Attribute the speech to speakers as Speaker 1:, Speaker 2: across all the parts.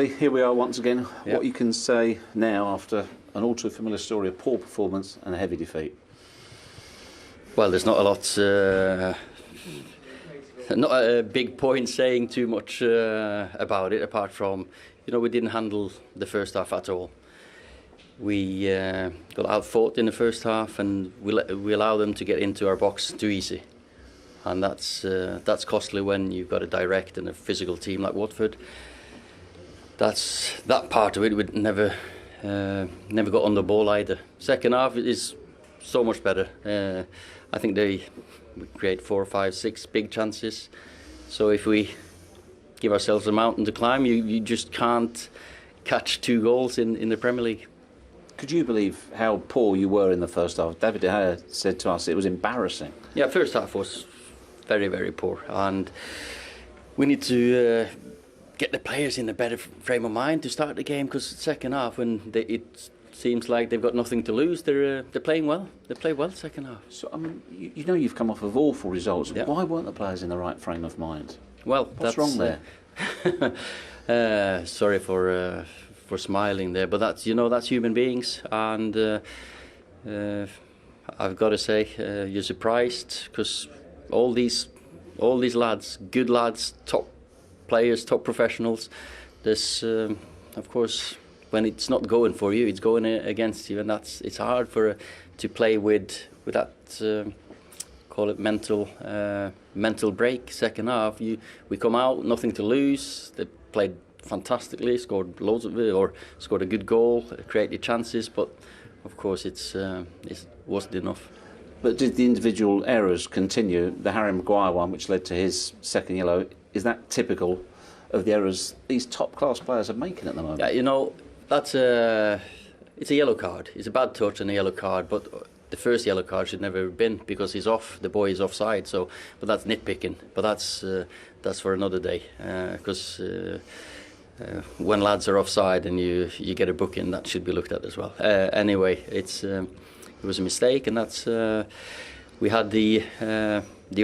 Speaker 1: Here we are once again.
Speaker 2: Yep.
Speaker 1: What you can say now after an all too familiar story of poor performance and a heavy defeat?
Speaker 2: Well, there's not a lot, not a big point saying too much about it, apart from, we didn't handle the first half at all. We got out-fought in the first half, and we allowed them to get into our box too easy. And that's costly when you've got a direct and a physical team like Watford. That part of it would never got on the ball either. Second half is so much better. I think we create 4, 5, 6 big chances. So if we give ourselves a mountain to climb, you just can't catch 2 goals in the Premier League.
Speaker 1: Could you believe how poor you were in the first half? David De Gea said to us it was embarrassing.
Speaker 2: Yeah, first half was very, very poor, and we need to get the players in a better frame of mind to start the game, because second half, when it seems like they've got nothing to lose, they're playing well. They play well second half.
Speaker 1: So I mean, you've come off of awful results.
Speaker 2: Yeah.
Speaker 1: Why weren't the players in the right frame of mind?
Speaker 2: Well,
Speaker 1: what's wrong
Speaker 2: there? Sorry for smiling there, but that's human beings, and I've got to say you're surprised, because all these lads, good lads, top players, top professionals. There's, of course, when it's not going for you, it's going against you, and it's hard to play with that. Call it mental break. Second half, we come out, nothing to lose. They played fantastically, scored loads of it, or scored a good goal, created chances, but of course it wasn't enough.
Speaker 1: But did the individual errors continue? The Harry Maguire one, which led to his second yellow, is that typical of the errors these top-class players are making at the moment?
Speaker 2: Yeah, it's a yellow card. It's a bad touch and a yellow card, but the first yellow card should never have been, because the boy is offside. So, but that's nitpicking. But that's for another day, because when lads are offside and you get a booking, that should be looked at as well. Anyway, it was a mistake, and that's we had the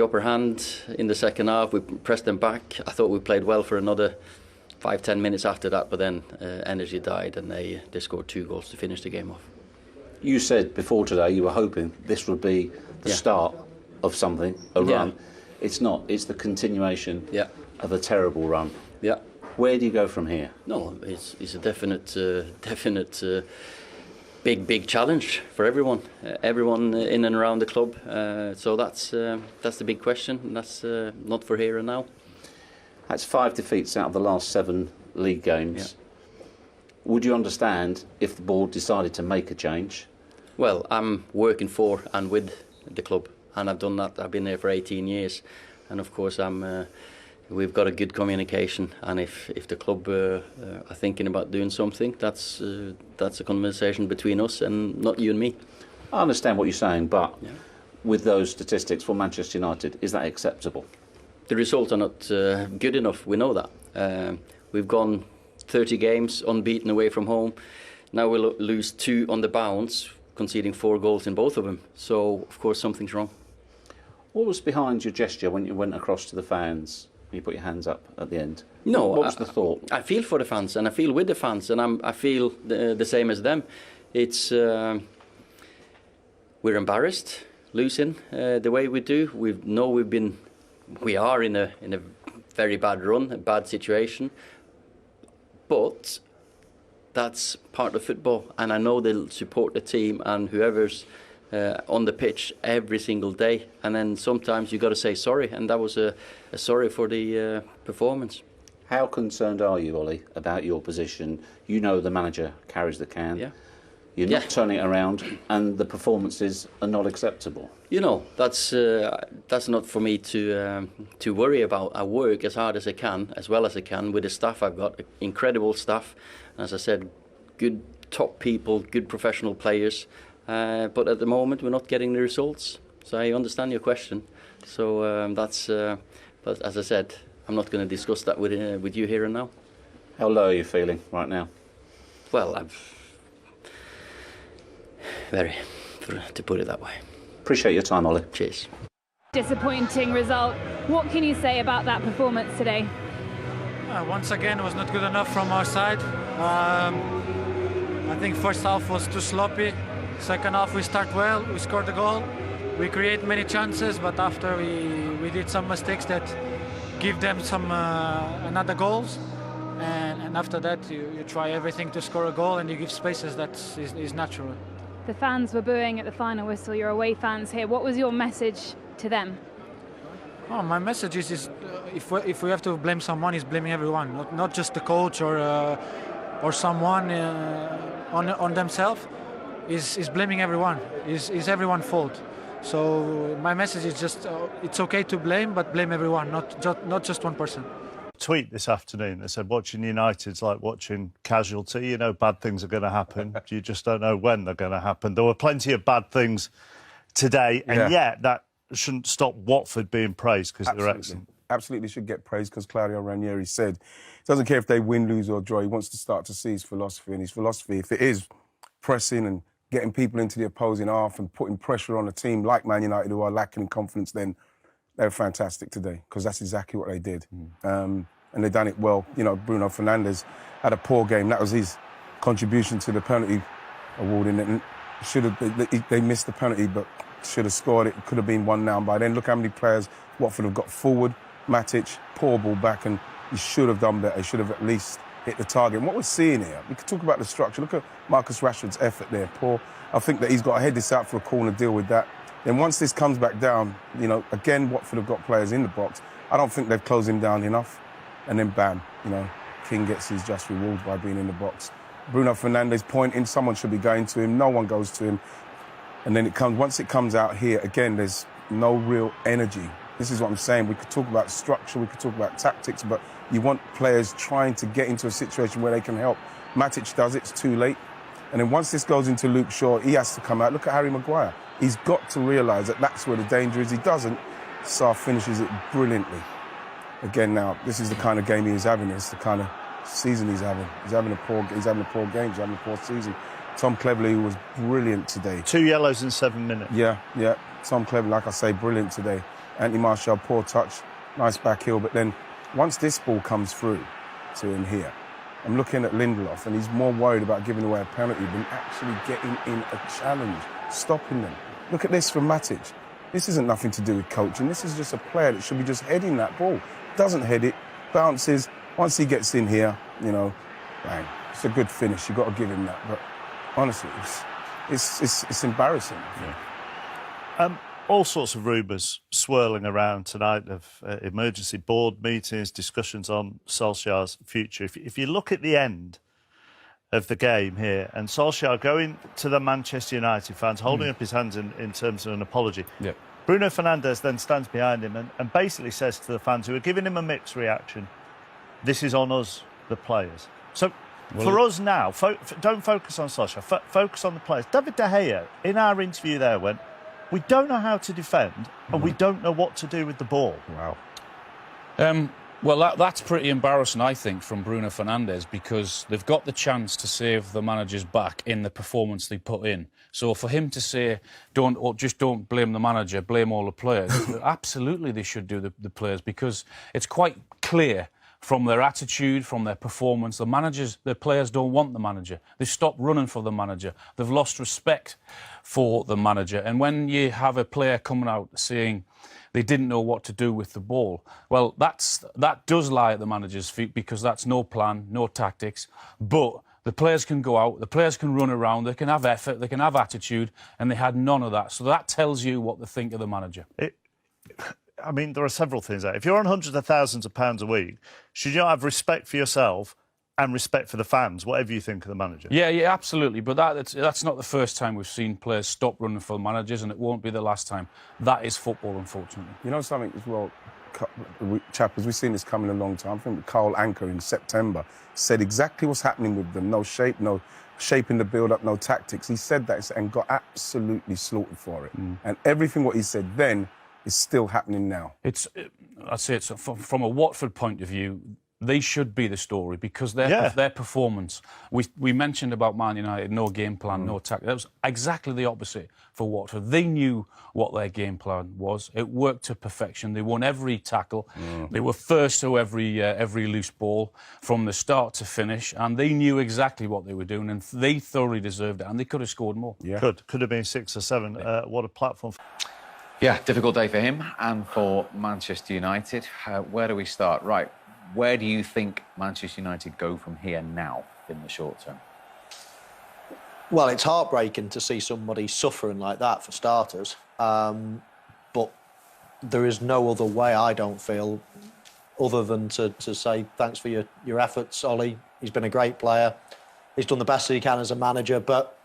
Speaker 2: upper hand in the second half. We pressed them back. I thought we played well for another 5-10 minutes after that, but then energy died, and they scored 2 goals to finish the game off.
Speaker 1: You said before today you were hoping this would be the start of something, a run. It's not. It's the continuation of a terrible run.
Speaker 2: Yeah.
Speaker 1: Where do you go from here?
Speaker 2: No, it's a definite big challenge for everyone in and around the club. So that's the big question. And that's not for here and now.
Speaker 1: That's 5 defeats out of the last 7 league games.
Speaker 2: Yeah.
Speaker 1: Would you understand if the board decided to make a change?
Speaker 2: Well, I'm working for and with the club, and I've done that. I've been there for 18 years, and of course we've got a good communication, and if the club are thinking about doing something, that's a conversation between us and not you and me.
Speaker 1: I understand what you're saying, but with those statistics for Manchester United, is that acceptable?
Speaker 2: The results are not good enough, we know that. We've gone 30 games unbeaten away from home. Now we'll lose 2 on the bounce, conceding 4 goals in both of them. So, of course, something's wrong.
Speaker 1: What was behind your gesture when you went across to the fans? You put your hands up at the end.
Speaker 2: No,
Speaker 1: what was the thought?
Speaker 2: I feel for the fans, and I feel with the fans, and I feel the same as them. It's we're embarrassed losing the way we do. We are in a very bad run, a bad situation, but that's part of football, and I know they'll support the team and whoever's on the pitch every single day, and then sometimes you've got to say sorry, and that was a sorry for the performance.
Speaker 1: How concerned are you, Ole, about your position? You know the manager carries the can. Yeah. You're not turning it around, and the performances are not acceptable.
Speaker 2: That's not for me to worry about. I work as hard as I can, as well as I can, with the staff I've got. Incredible staff, and as I said, good top people, good professional players. But at the moment, we're not getting the results. So I understand your question. So but as I said, I'm not going to discuss that with you here and now.
Speaker 1: How low are you feeling right now?
Speaker 2: Well, to put it that way.
Speaker 1: Appreciate your time, Ole.
Speaker 2: Cheers.
Speaker 3: Disappointing result. What can you say about that performance today? Once again, it was not good enough from our side. I think first half was too sloppy. Second half we start well, we scored the goal. We create many chances, but after we did some mistakes that give them some another goals. And after that, you try everything to score a goal and you give spaces. That is natural.
Speaker 4: The fans were booing at the final whistle, your away fans here. What was your message to them?
Speaker 3: Oh, my message is if we have to blame someone, is blaming everyone, not just the coach or someone on themselves. Is blaming everyone. Is everyone's fault. So my message is just it's okay to blame, but blame everyone, not just one person.
Speaker 5: Tweet this afternoon that said watching United's like watching Casualty. You know bad things are going to happen. You just don't know when they're going to happen. There were plenty of bad things today, and yet that shouldn't stop Watford being praised because they're excellent.
Speaker 6: Absolutely should get praised because Claudio Ranieri said he doesn't care if they win, lose or draw. He wants to start to see his philosophy, and his philosophy, if it is pressing and getting people into the opposing half and putting pressure on a team like Man United who are lacking in confidence, then they were fantastic today because that's exactly what they did. And they've done it well. You know, Bruno Fernandes had a poor game. That was his contribution to the penalty awarding it. And they missed the penalty, but should have scored it. It could have been 1-0 by then. Look how many players Watford have got forward. Matic, poor ball back, and he should have done better. He should have at least hit the target. And what we're seeing here, we could talk about the structure. Look at Marcus Rashford's effort there, poor. I think that he's got to head this out for a corner, deal with that. Then once this comes back down, you know, again, Watford have got players in the box. I don't think they've closed him down enough. And then bam, you know, King gets his just reward by being in the box. Bruno Fernandes pointing, someone should be going to him, no one goes to him. And then once it comes out here, again, there's no real energy. This is what I'm saying. We could talk about structure, we could talk about tactics, but you want players trying to get into a situation where they can help. Matic does it, it's too late. And then once this goes into Luke Shaw, he has to come out. Look at Harry Maguire. He's got to realise that that's where the danger is. He doesn't. Sarr finishes it brilliantly. Again, now, this is the kind of game he is having. It's the kind of season he's having. He's having a poor game, he's having a poor season. Tom Cleverley was brilliant today. 2
Speaker 5: yellows in 7 minutes.
Speaker 6: Yeah. Tom Cleverley, like I say, brilliant today. Anthony Martial, poor touch, nice back heel. But then once this ball comes through to him here, I'm looking at Lindelof, and he's more worried about giving away a penalty than actually getting in a challenge, stopping them. Look at this from Matic. This isn't nothing to do with coaching. This is just a player that should be just heading that ball. Doesn't head it, bounces. Once he gets in here, you know, bang. It's a good finish. You've got to give him that. But honestly, it's embarrassing.
Speaker 5: Yeah. All sorts of rumours swirling around tonight of emergency board meetings, discussions on Solskjaer's future. If you look at the end of the game here, and Solskjaer going to the Manchester United fans, holding up his hands in terms of an apology.
Speaker 7: Yep.
Speaker 5: Bruno Fernandes then stands behind him and basically says to the fans who are giving him a mixed reaction, this is on us, the players. So for us now, don't focus on Solskjaer, focus on the players. David De Gea, in our interview there, went, we don't know how to defend and we don't know what to do with the ball.
Speaker 7: Wow. Well, that's pretty embarrassing, I think, from Bruno Fernandes, because they've got the chance to save the manager's back in the performance they put in. So for him to say, don't blame the manager, blame all the players, absolutely they should do the players, because it's quite clear from their attitude, from their performance, the players don't want the manager. They've stopped running for the manager. They've lost respect for the manager. And when you have a player coming out saying they didn't know what to do with the ball, well, that does lie at the manager's feet, because that's no plan, no tactics. But the players can go out, the players can run around, they can have effort, they can have attitude, and they had none of that. So that tells you what they think of the manager.
Speaker 5: I mean, there are several things there. If you're on hundreds of thousands of pounds a week, should you not have respect for yourself and respect for the fans, whatever you think of the manager?
Speaker 7: Yeah, absolutely. But that's not the first time we've seen players stop running for managers, and it won't be the last time. That is football, unfortunately.
Speaker 6: You know something as well, chappers, we've seen this coming a long time. I think Carl Anker in September said exactly what's happening with them. No shape, no shaping the build-up, no tactics. He said that and got absolutely slaughtered for it. And everything what he said then is still happening now.
Speaker 7: I'd say it's from a Watford point of view, they should be the story because their performance. We mentioned about Man United, no game plan, no tactic. That was exactly the opposite for Watford. They knew what their game plan was. It worked to perfection. They won every tackle. They were first to every loose ball from the start to finish, and they knew exactly what they were doing, and they thoroughly deserved it, and they could have scored more.
Speaker 5: Yeah. Could have been 6 or 7. What a platform.
Speaker 8: Yeah, difficult day for him and for Manchester United. Where do we start? Right. Where do you think Manchester United go from here now in the short term?
Speaker 9: Well, it's heartbreaking to see somebody suffering like that, for starters. But there is no other way, I don't feel, other than to say thanks for your efforts, Ollie. He's been a great player. He's done the best he can as a manager, but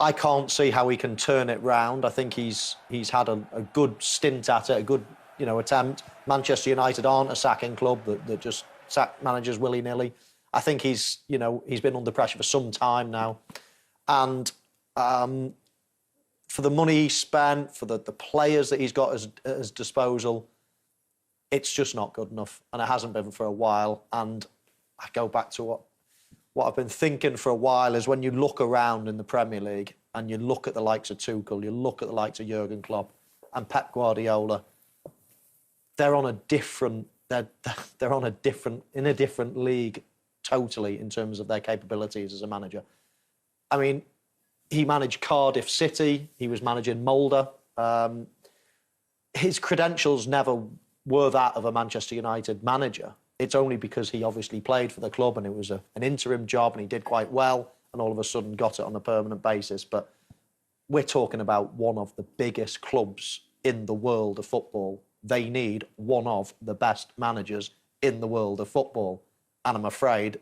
Speaker 9: I can't see how he can turn it round. I think he's had a good stint at it, a good attempt. Manchester United aren't a sacking club that just sack managers willy-nilly. I think he's been under pressure for some time now. And for the money he spent, for the players that he's got at his disposal, it's just not good enough. And it hasn't been for a while. And I go back to what I've been thinking for a while is when you look around in the Premier League and you look at the likes of Tuchel, you look at the likes of Jurgen Klopp and Pep Guardiola, they're on a different league totally in terms of their capabilities as a manager. I mean, he managed Cardiff City, he was managing Mulder. His credentials never were that of a Manchester United manager. It's only because he obviously played for the club and it was an interim job and he did quite well and all of a sudden got it on a permanent basis. But we're talking about one of the biggest clubs in the world of football. They need one of the best managers in the world of football. And I'm afraid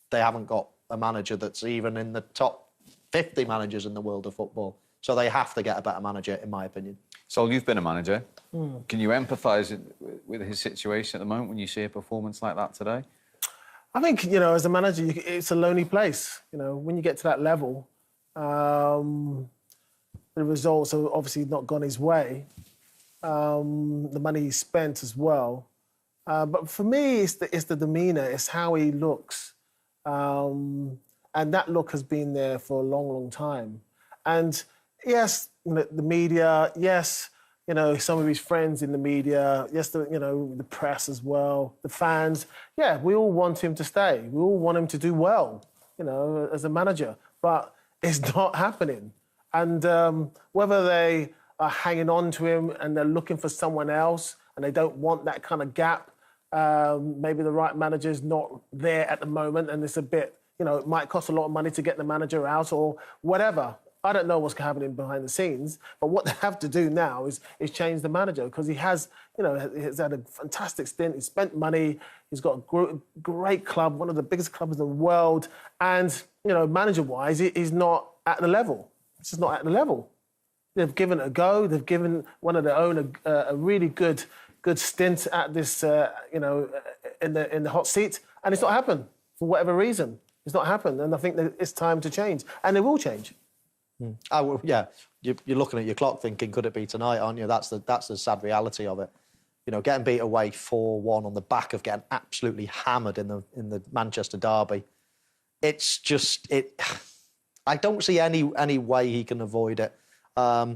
Speaker 9: they haven't got a manager that's even in the top 50 managers in the world of football. So they have to get a better manager, in my opinion.
Speaker 8: Sol, you've been a manager. Can you empathise with his situation at the moment when you see a performance like that today?
Speaker 10: I think, as a manager, it's a lonely place. When you get to that level, the results have obviously not gone his way. The money he spent as well. But for me, it's the demeanour, it's how he looks. And that look has been there for a long, long time. And yes, the media, yes, some of his friends in the media, yes, the press as well, the fans. Yeah, we all want him to stay. We all want him to do well, as a manager. But it's not happening. And whether they are hanging on to him and they're looking for someone else and they don't want that kind of gap, maybe the right manager's not there at the moment and it's a bit, it might cost a lot of money to get the manager out or whatever. I don't know what's happening behind the scenes, but what they have to do now is change the manager because he has, he's had a fantastic stint. He's spent money. He's got a great club, one of the biggest clubs in the world. And, manager-wise, he's not at the level. It's just not at the level. They've given it a go. They've given one of their own a really good stint at this, in the hot seat, and it's not happened for whatever reason. It's not happened, and I think that it's time to change, and it will change.
Speaker 9: Yeah, you're looking at your clock thinking, could it be tonight, aren't you? That's the sad reality of it. Getting beat away 4-1 on the back of getting absolutely hammered in the Manchester derby. It's just I don't see any way he can avoid it. I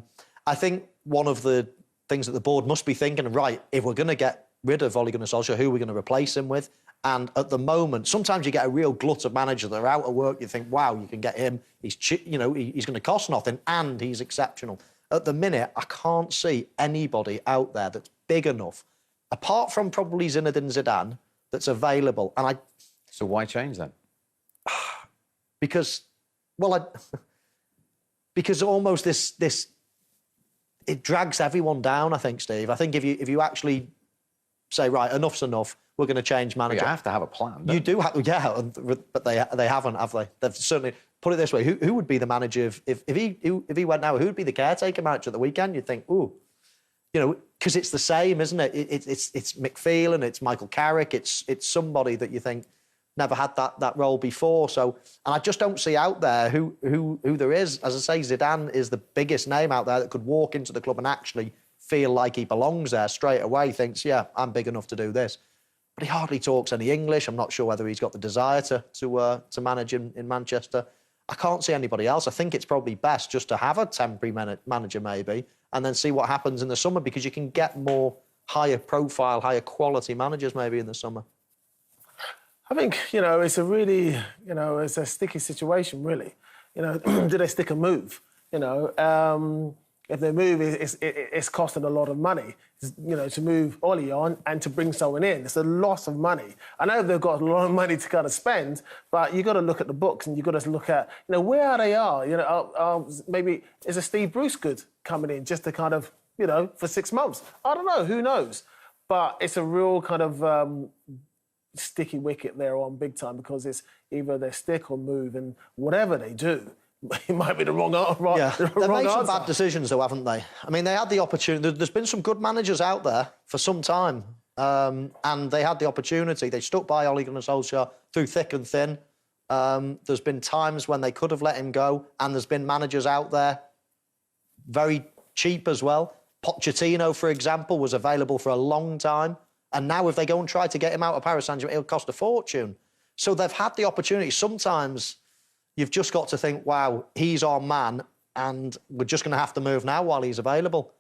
Speaker 9: think one of the things that the board must be thinking, right, if we're going to get rid of Ole Solskjaer, who are we going to replace him with? And at the moment, sometimes you get a real glut of managers that are out of work. You think, wow, you can get him. He's going to cost nothing and he's exceptional. At the minute, I can't see anybody out there that's big enough, apart from probably Zinedine Zidane, that's available. And
Speaker 8: So why change then?
Speaker 9: Because almost this it drags everyone down, I think, Steve. I think if you actually say, right, enough's enough, we're going to change manager.
Speaker 8: You have to have a plan.
Speaker 9: You do have, yeah, but they haven't, have they? They've certainly put it this way: who would be the manager if he went now? Who would be the caretaker manager at the weekend? You'd think, ooh, because it's the same, isn't it? It's McPherson, it's Michael Carrick, it's somebody that you think never had that role before. So, and I just don't see out there who there is. As I say, Zidane is the biggest name out there that could walk into the club and actually feel like he belongs there straight away. Thinks, yeah, I'm big enough to do this. but he hardly talks any English. I'm not sure whether he's got the desire to manage in Manchester. I can't see anybody else. I think it's probably best just to have a temporary manager maybe, and then see what happens in the summer, because you can get more higher profile, higher quality managers maybe in the summer.
Speaker 10: I think, it's a really, it's a sticky situation, really. Do they stick a move? If they move, it's costing a lot of money, to move Ole on and to bring someone in. It's a loss of money. I know they've got a lot of money to kind of spend, but you've got to look at the books and you've got to look at, where they are. Maybe is a Steve Bruce good coming in just to kind of, for 6 months? I don't know. Who knows? But it's a real kind of sticky wicket there on big time, because it's either they stick or move, and whatever they do, it might be the wrong answer.
Speaker 9: They've made some bad decisions, though, haven't they? I mean, they had the opportunity. There's been some good managers out there for some time, and they had the opportunity. They stuck by Ole Solskjaer through thick and thin. There's been times when they could have let him go, and there's been managers out there very cheap as well. Pochettino, for example, was available for a long time, and now if they go and try to get him out of Paris Saint-Germain, it'll cost a fortune. So they've had the opportunity. Sometimes you've just got to think, wow, he's our man, and we're just going to have to move now while he's available.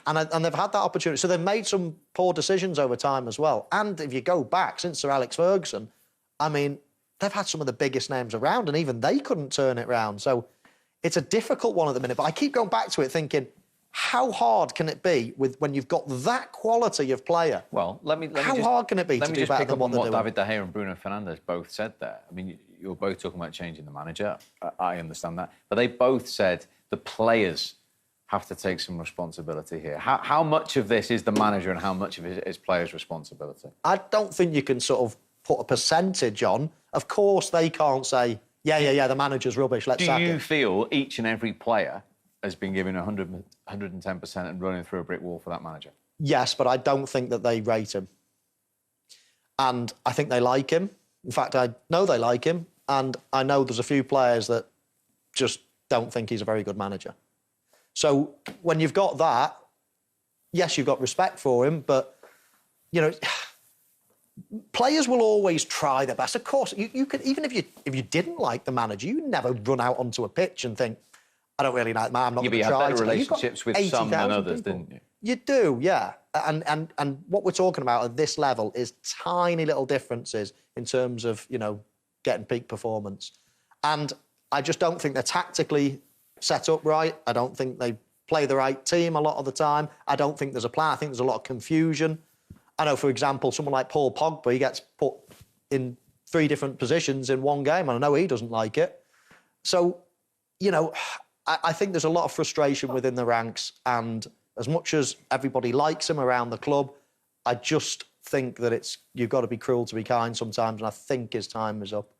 Speaker 9: And they've had that opportunity. So they've made some poor decisions over time as well. And if you go back, since Sir Alex Ferguson, I mean, they've had some of the biggest names around, and even they couldn't turn it round. So it's a difficult one at the minute. But I keep going back to it thinking, how hard can it be when you've got that quality of player?
Speaker 8: Well,
Speaker 9: how hard can it be to do better than what they're doing?
Speaker 8: David De Gea and Bruno Fernandes both said there. I mean, you're both talking about changing the manager. I understand that. But they both said the players have to take some responsibility here. How much of this is the manager and how much of it is players' responsibility?
Speaker 9: I don't think you can sort of put a percentage on. Of course, they can't say, yeah, the manager's rubbish, let's sack him.
Speaker 8: Do you feel each and every player has been given 110% and running through a brick wall for that manager?
Speaker 9: Yes, but I don't think that they rate him. And I think they like him. In fact, I know they like him. And I know there's a few players that just don't think he's a very good manager. So when you've got that, yes, you've got respect for him, but, players will always try their best. Of course, you could, even if you didn't like the manager, you'd never run out onto a pitch and think, I don't really like man, I'm not going to try.
Speaker 8: You had better relationships with some than others,
Speaker 9: people.
Speaker 8: didn't you?
Speaker 9: You do, yeah. And what we're talking about at this level is tiny little differences in terms of, getting peak performance. And I just don't think they're tactically set up right. I don't think they play the right team a lot of the time. I don't think there's a plan. I think there's a lot of confusion. I know, for example, someone like Paul Pogba, he gets put in 3 different positions in one game, and I know he doesn't like it. So, I think there's a lot of frustration within the ranks, and as much as everybody likes him around the club, I just think that you've got to be cruel to be kind sometimes, and I think his time is up.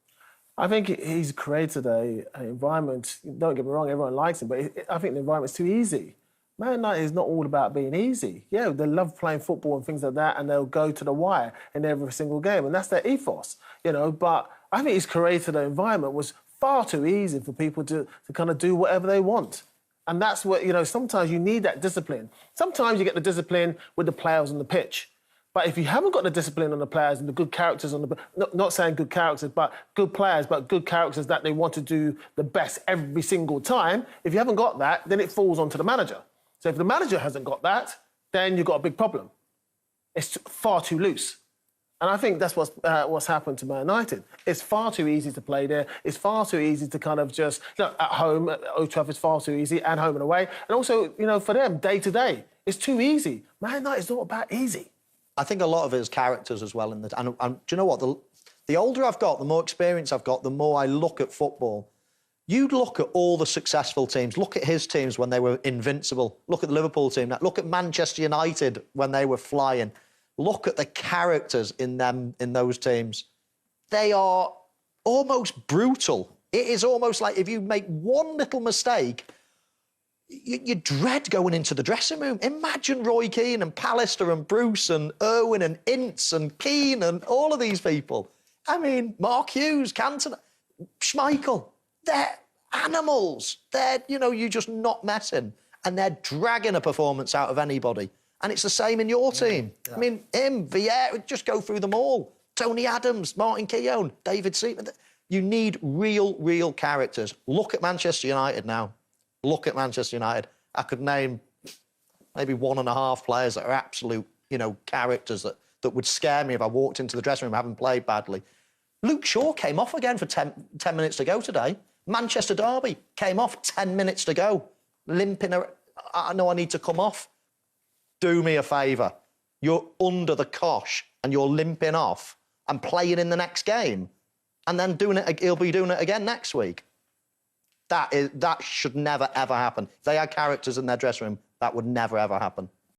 Speaker 10: I think he's created an environment, don't get me wrong, everyone likes him, but I think the environment's too easy. Man United is not all about being easy. Yeah, they love playing football and things like that, and they'll go to the wire in every single game, and that's their ethos, But I think he's created an environment was far too easy for people to kind of do whatever they want. And that's what, sometimes you need that discipline. Sometimes you get the discipline with the players on the pitch. But if you haven't got the discipline on the players and the good characters on the... Not saying good characters, but good players, but good characters that they want to do the best every single time, if you haven't got that, then it falls onto the manager. So if the manager hasn't got that, then you've got a big problem. It's far too loose. And I think that's what's happened to Man United. It's far too easy to play there. It's far too easy to kind of just... at home, at Old Trafford's far too easy, and home and away. And also, for them, day to day, it's too easy. Man United's not about easy.
Speaker 9: I think a lot of it is characters as well. And do you know what? The older I've got, the more experience I've got, the more I look at football. You look at all the successful teams. Look at his teams when they were invincible. Look at the Liverpool team. Look at Manchester United when they were flying. Look at the characters in those teams. They are almost brutal. It is almost like if you make one little mistake, you dread going into the dressing room. Imagine Roy Keane and Pallister and Bruce and Owen and Ince and Keane and all of these people. I mean, Mark Hughes, Cantona, Schmeichel. They're animals. They're, you're just not messing. And they're dragging a performance out of anybody. And it's the same in your team. Yeah. I mean, him, Vieira, just go through them all. Tony Adams, Martin Keown, David Seaman. You need real characters. Look at Manchester United now. Look at Manchester United. I could name maybe 1.5 players that are absolute, characters that would scare me if I walked into the dressing room having played badly. Luke Shaw came off again for 10 minutes to go today. Manchester Derby came off 10 minutes to go. Limping, I know I need to come off. Do me a favour. You're under the cosh and you're limping off and playing in the next game and then he'll be doing it again next week. That should never, ever happen. If they had characters in their dressing room, that would never, ever happen.